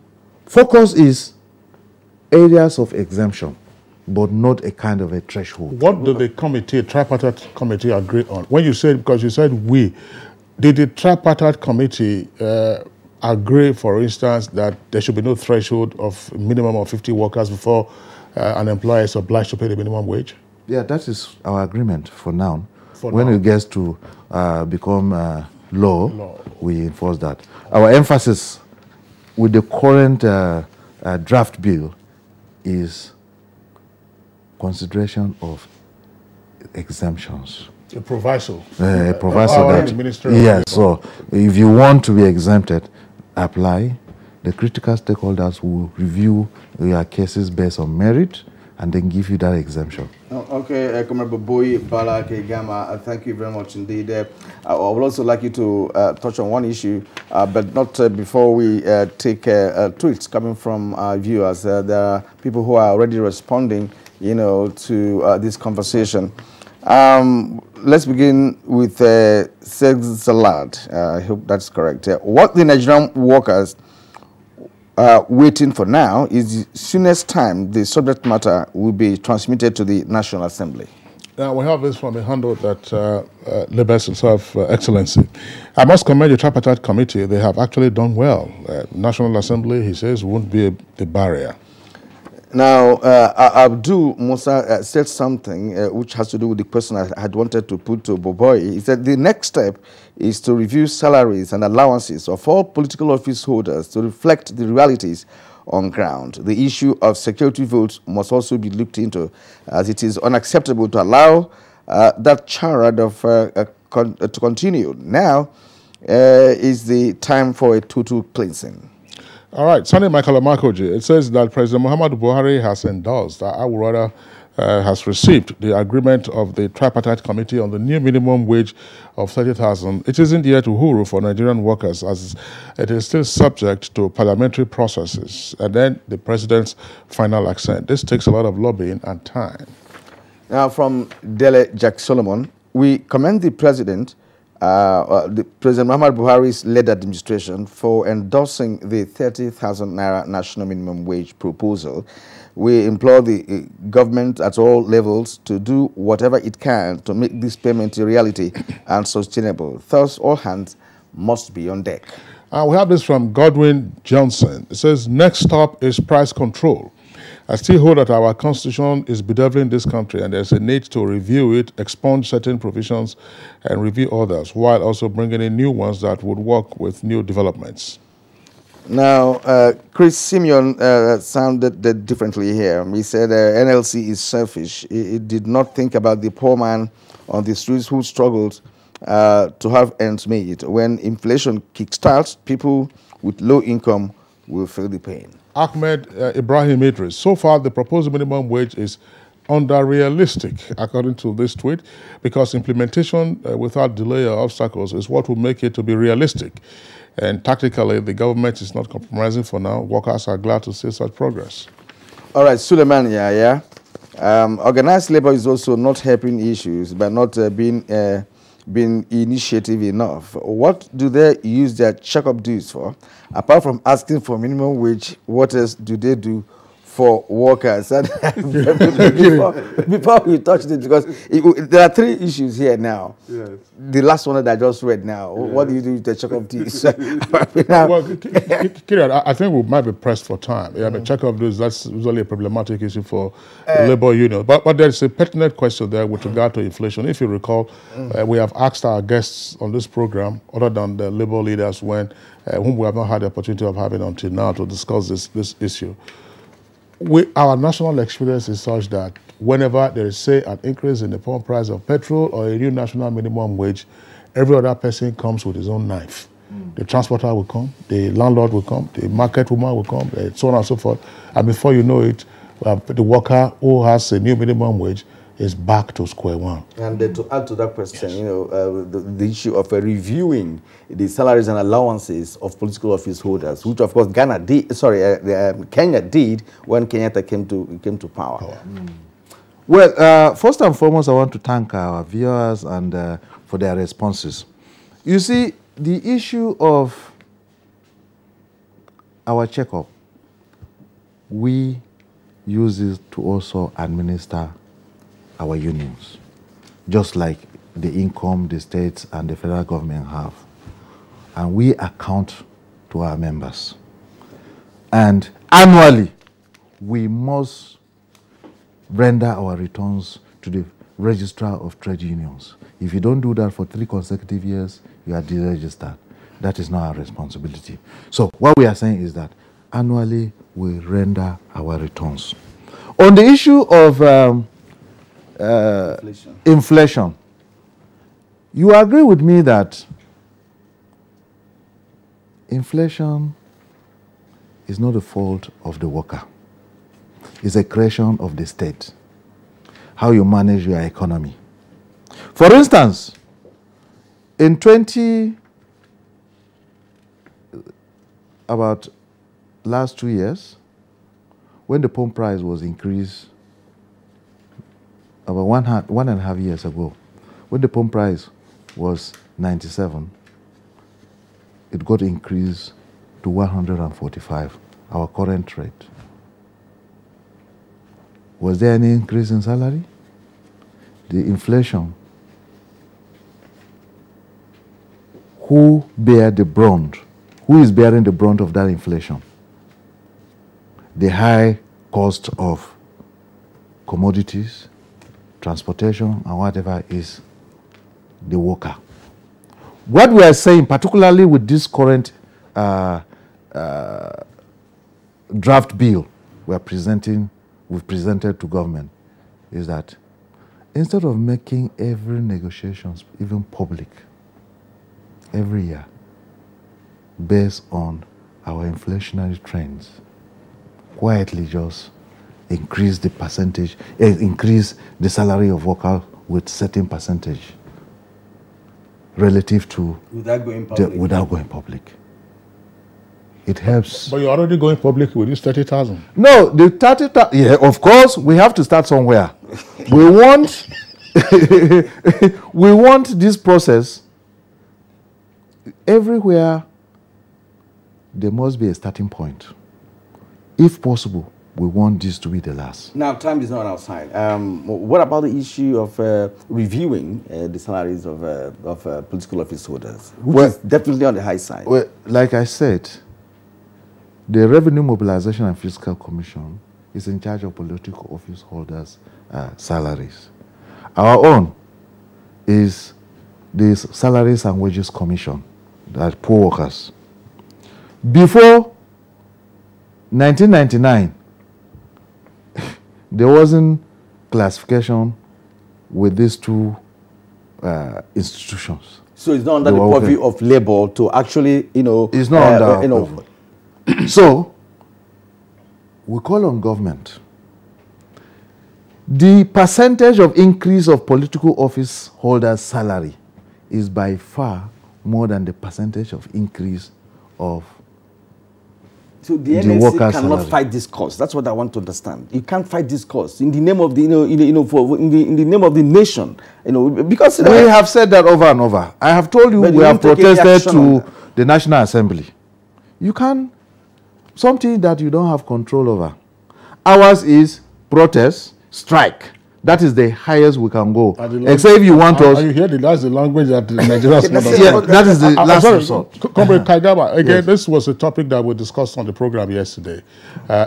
focus is areas of exemption, but not a kind of a threshold. What did the committee, tripartite committee, agree on? When you said, because you said we, did the tripartite committee agree, for instance, that there should be no threshold of minimum of 50 workers before an employer is obliged to pay the minimum wage? Yeah, that is our agreement for now. When it gets to become law, we enforce that. Our emphasis with the current draft bill is consideration of exemptions. A proviso. A proviso that, yes, so if you want to be exempted, apply. The critical stakeholders will review your cases based on merit and then give you that exemption. Okay, Comrade Boy Balake Gama, thank you very much indeed. I would also like you to touch on one issue, but not before we take tweets coming from our viewers. There are people who are already responding, to this conversation. Let's begin with Salad. I hope that's correct. What the Nigerian workers waiting for now is the soonest time the subject matter will be transmitted to the National Assembly. Now, we have this from a handle that labels itself Excellency. I must commend the tripartite committee. They have actually done well. National Assembly, he says, won't be a barrier. Now, Abdul Musa said something which has to do with the question I had wanted to put to Boboy. He said the next step is to review salaries and allowances of all political office holders to reflect the realities on ground. The issue of security votes must also be looked into, as it is unacceptable to allow that charade of to continue. Now is the time for a total cleansing. All right, Sunday Michael Amakoji, it says that President Muhammadu Buhari has endorsed, has received the agreement of the tripartite committee on the new minimum wage of 30,000. It isn't yet uhuru for Nigerian workers, as it is still subject to parliamentary processes and then the president's final accent. This takes a lot of lobbying and time. Now, from Dele Jack Solomon, we commend the President President Muhammadu Buhari's led administration for endorsing the 30,000 naira national minimum wage proposal. We implore the government at all levels to do whatever it can to make this payment a reality and sustainable. Thus, all hands must be on deck. We have this from Godwin Johnson. It says, next stop is price control. I still hold that our constitution is bedeviling this country and there's a need to review it, expunge certain provisions and review others, while also bringing in new ones that would work with new developments. Now, Chris Simeon sounded differently here. He said NLC is selfish. It did not think about the poor man on the streets who struggled to have ends meet. When inflation kickstarts, people with low income will feel the pain. Ahmed Ibrahim Idris, so far the proposed minimum wage is under-realistic, according to this tweet, because implementation without delay or obstacles is what will make it to be realistic. And tactically, the government is not compromising for now. Workers are glad to see such progress. All right, Suleiman, yeah. Organized labor is also not helping issues by not being initiative enough. What do they use their checkup dues for? Apart from asking for minimum wage, what else do they do for workers? And before we touch it, because there are three issues here now. Yes. The last one that I just read now. Yes. What do you do with the checkup dues? Well, Kirian, I think we might be pressed for time. I mean, checkup dues, that's usually a problematic issue for labor unions. But there's a pertinent question there with regard to inflation. If you recall, we have asked our guests on this program, other than the labor leaders, whom we have not had the opportunity of having until now, to discuss this issue. Our national experience is such that whenever there is, say, an increase in the pump price of petrol or a new national minimum wage, every other person comes with his own knife. The transporter will come, the landlord will come, the market woman will come, so on and so forth. And before you know it, the worker who has a new minimum wage is back to square one. And to add to that question, yes, the issue of reviewing the salaries and allowances of political office holders, which of course Kenya did when Kenyatta came to power. Well, first and foremost, I want to thank our viewers and for their responses. You see, the issue of our checkup, we use it to also administer our unions, just like the income the states and the federal government have. And we account to our members. And annually, we must render our returns to the registrar of trade unions. If you don't do that for 3 consecutive years, you are deregistered. That is not our responsibility. So what we are saying is that annually we render our returns. On the issue of inflation, you agree with me that inflation is not the fault of the worker. It's a creation of the state, how you manage your economy. For instance, in about last 2 years, when the pump price was increased, about 1.5 years ago, when the pump price was 97, it got increased to 145, our current rate. Was there any increase in salary? The inflation, who bear the brunt? Who is bearing the brunt of that inflation? The high cost of commodities, transportation, and whatever is the worker. What we are saying, particularly with this current draft bill we've presented to government, is that instead of making every negotiations even public every year based on our inflationary trends, quietly just increase the percentage, increase the salary of workers with certain percentage relative to without going public. It helps. But you're already going public with this 30,000. No, the 30,000. Yeah, of course, we have to start somewhere. We want, we want this process everywhere. There must be a starting point. If possible, we want this to be the last. Now, time is not on our side. What about the issue of reviewing the salaries of political office holders, which is definitely on the high side? Well, like I said, the Revenue Mobilization and Fiscal Commission is in charge of political office holders' salaries. Our own is the Salaries and Wages Commission, that poor workers. Before 1999, there wasn't classification with these two institutions. So it's not under the purview of labor to actually, it's not under So we call on government. The percentage of increase of political office holders' salary is by far more than the percentage of increase of so the NLC cannot fight this cause. That's what I want to understand. You can't fight this cause in the name of the, in the name of the nation, because we have said that over and over. I have told you we have protested to the National Assembly. You can something that you don't have control over. Ours is protest, strike. That is the highest we can go. Except if you want us. You hear that's the language that Nigerians that is the last resort. Comrade Kaigaba, again, this was a topic that we discussed on the program yesterday.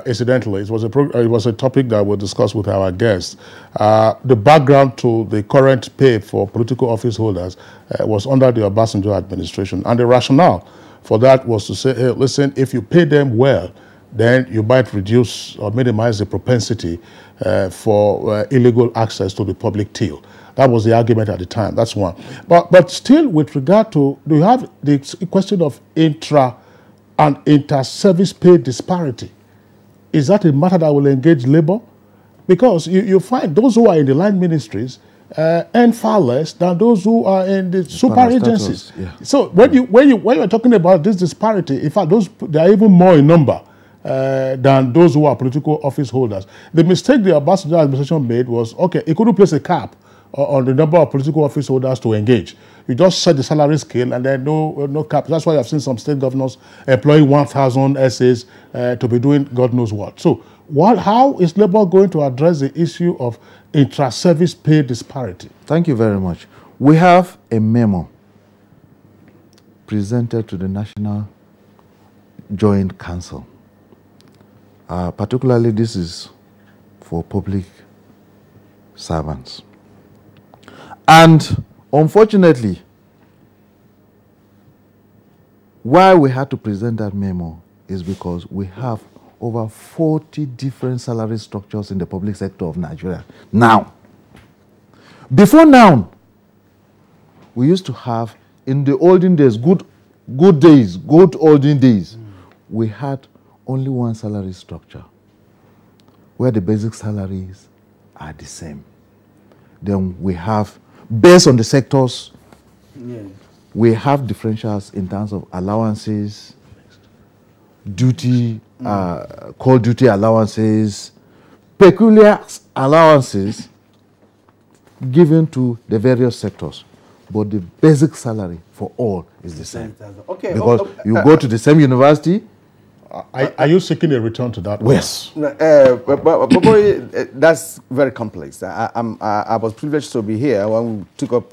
Incidentally, it was a topic that we discussed with our guests. The background to the current pay for political office holders was under the Obasanjo administration. And the rationale for that was to say, hey, listen, if you pay them well, then you might reduce or minimize the propensity for illegal access to the public till. That was the argument at the time. That's one. But still, with regard to, do you have the question of intra and inter-service pay disparity? Is that a matter that will engage labor? Because you find those who are in the line ministries earn far less than those who are in the super agencies. Yeah. So when you're talking about this disparity, in fact, they are even more in number than those who are political office holders. The mistake the Obasanjo administration made was, okay, it couldn't place a cap on the number of political office holders to engage. You just set the salary scale and then no cap. That's why I've seen some state governors employing 1,000 essays to be doing God knows what. So how is Labour going to address the issue of intra-service pay disparity? Thank you very much. We have a memo presented to the National Joint Council. Particularly, this is for public servants. And unfortunately, why we had to present that memo is because we have over 40 different salary structures in the public sector of Nigeria now. Before now, we used to have, in the olden days, good olden days, we had only one salary structure where the basic salaries are the same. Then we have, based on the sectors, we have differentials in terms of allowances, duty, call duty allowances, peculiar allowances given to the various sectors. But the basic salary for all is the same. Okay. Because you go to the same university. Are you seeking a return to that? Yes. That's very complex. I was privileged to be here when we took up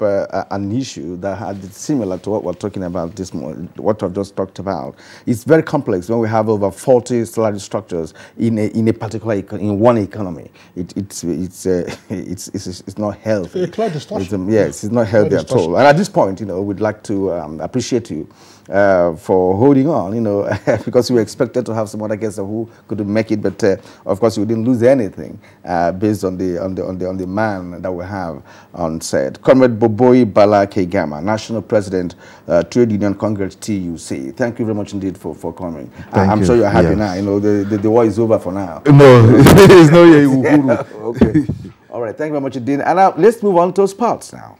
an issue that had similar to what we're talking about this morning, what I've just talked about. It's very complex when we have over 40 salary structures in a particular in one economy. It's not healthy. It's a clear distortion. Yes, it's not healthy at all. And at this point, we'd like to appreciate you for holding on, because we expected to have some other guests who couldn't make it, but of course we didn't lose anything based on the man that we have on set. Comrade Boboyi Bala Kaigama, National President, Trade Union Congress TUC. Thank you very much indeed for coming. I'm sure you're happy now. The war is over for now. No, it's not yet. Okay. All right. Thank you very much indeed. And now let's move on to sports now.